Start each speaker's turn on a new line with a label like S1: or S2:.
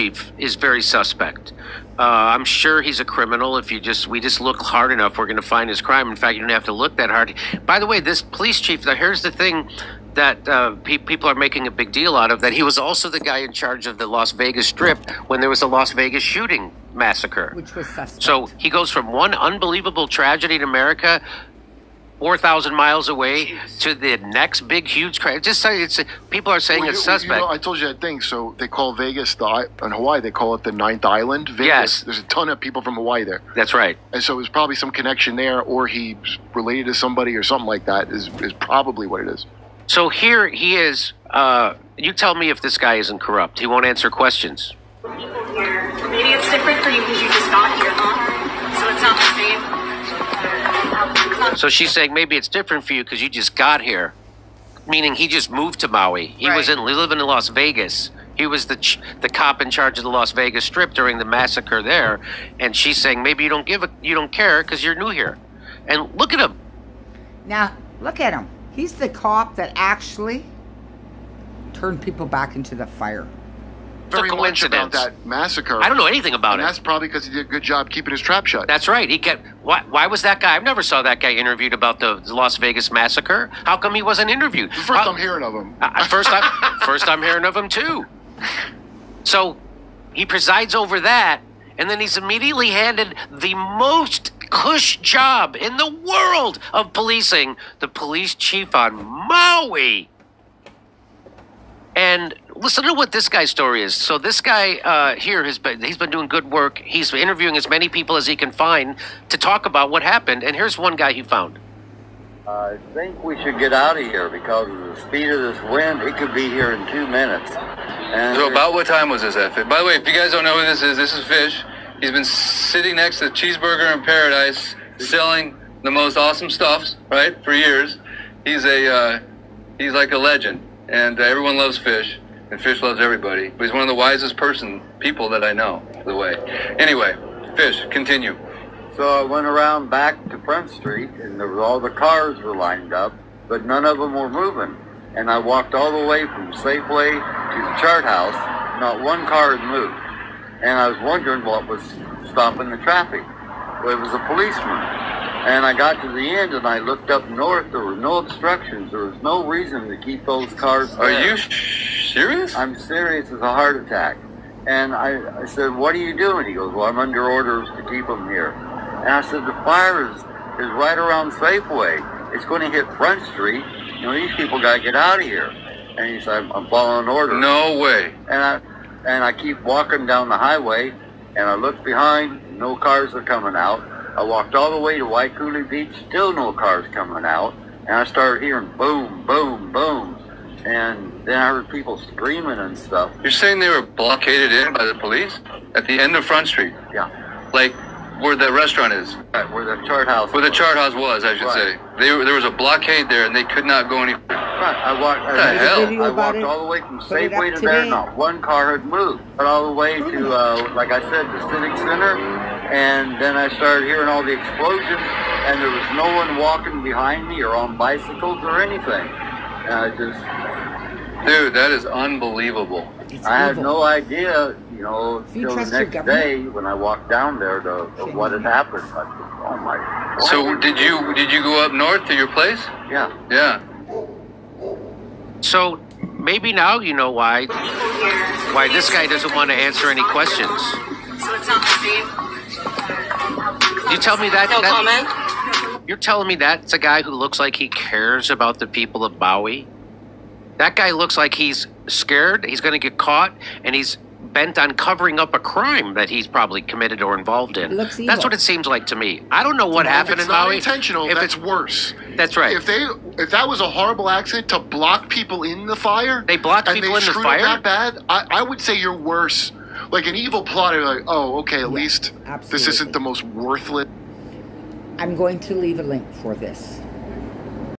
S1: chief is very suspect. I'm sure he's a criminal. If we just look hard enough, we're going to find his crime. In fact, you don't have to look that hard. By the way, this police chief, now here's the thing that people are making a big deal out of, that he was also the guy in charge of the Las Vegas Strip when there was a Las Vegas shooting massacre.
S2: Which was suspect.
S1: So he goes from one unbelievable tragedy in America 4,000 miles away to the next big, huge crime. Just say people are saying it's suspect.
S3: You know, I told you that thing. So they call Vegas, in Hawaii, they call it the ninth island. Vegas.
S1: Yes.
S3: There's a ton of people from Hawaii there.
S1: That's right.
S3: And so there's probably some connection there, or he's related to somebody or something like that is probably what it is.
S1: So here he is. You tell me if this guy isn't corrupt. He won't answer questions.
S4: People here. Maybe it's different for you because you just got here, huh? So it's not the same.
S1: So she's saying maybe it's different for you because you just got here, meaning he just moved to Maui. He was living in Las Vegas. He was the cop in charge of the Las Vegas Strip during the massacre there, and she's saying maybe you don't care because you're new here. And look at him.
S2: Now look at him. He's the cop that actually turned people back into the fire.
S3: Very much about that massacre.
S1: I don't know anything about it.
S3: That's probably because he did a good job keeping his trap shut.
S1: That's right. He kept. Why was that guy? I've never saw that guy interviewed about the Las Vegas massacre. How come he wasn't interviewed?
S3: The first I'm hearing of him.
S1: First I'm hearing of him too. So he presides over that, and then he's immediately handed the most cush job in the world of policing, the police chief on Maui. And listen to what this guy's story is. So this guy here he's been doing good work. He's interviewing as many people as he can find to talk about what happened. And here's one guy he found.
S5: I think we should get out of here because of the speed of this wind. It could be here in 2 minutes. And
S6: so about what time was this at? By the way, if you guys don't know who this is Fish. He's been sitting next to Cheeseburger in Paradise selling the most awesome stuffs, right, for years. He's like a legend. And everyone loves Fish, and Fish loves everybody. But he's one of the wisest people that I know, by the way. Anyway, Fish, continue.
S5: So I went around back to Front Street, and all the cars were lined up, but none of them were moving. And I walked all the way from Safeway to the Chart House. Not one car had moved. And I was wondering what was stopping the traffic. Well, it was a policeman. And I got to the end, and I looked up north. There were no obstructions. There was no reason to keep those cars there.
S6: Are you serious?
S5: I'm serious as a heart attack. And I said, what are you doing? He goes, well, I'm under orders to keep them here. And I said, the fire is right around Safeway. It's going to hit Front Street. You know, these people got to get out of here. And he said, I'm following orders.
S6: No way.
S5: And I keep walking down the highway, and I look behind, no cars are coming out. I walked all the way to Waikuli Beach, still no cars coming out. And I started hearing boom, boom, boom. And then I heard people screaming and stuff.
S6: You're saying they were blockaded in by the police? At the end of Front Street?
S5: Yeah.
S6: Like where the restaurant is?
S5: Right, where the Chart House
S6: Where the Chart House was, I should say. There was a blockade there, and they could not go any further.
S5: Right, I walked all the way from Safeway to there. Not one car had moved. But all the way to, like I said, the Civic Center. And then I started hearing all the explosions, and there was no one walking behind me or on bicycles or anything. And I just...
S6: Dude, that is unbelievable.
S5: I had no idea, you know, until the next day when I walked down there to what had happened. I said, oh my God.
S6: So did you go up north to your place?
S5: Yeah.
S6: Yeah.
S1: So maybe now you know why this guy doesn't want to answer any questions.
S4: So it's not the same.
S1: You tell me that.
S4: No comment.
S1: You're telling me that's a guy who looks like he cares about the people of Maui? That guy looks like he's scared, he's going to get caught, and he's bent on covering up a crime that he's probably committed or involved in. That's what it seems like to me. I don't know what happened in Maui.
S3: If it's not intentional, that's worse.
S1: That's right.
S3: If that was a horrible accident to block people in the fire,
S1: they blocked people in the fire
S3: that bad. I would say you're worse. Like an evil plotter, like, oh, okay, at least this isn't the most worthless.
S2: I'm going to leave a link for this.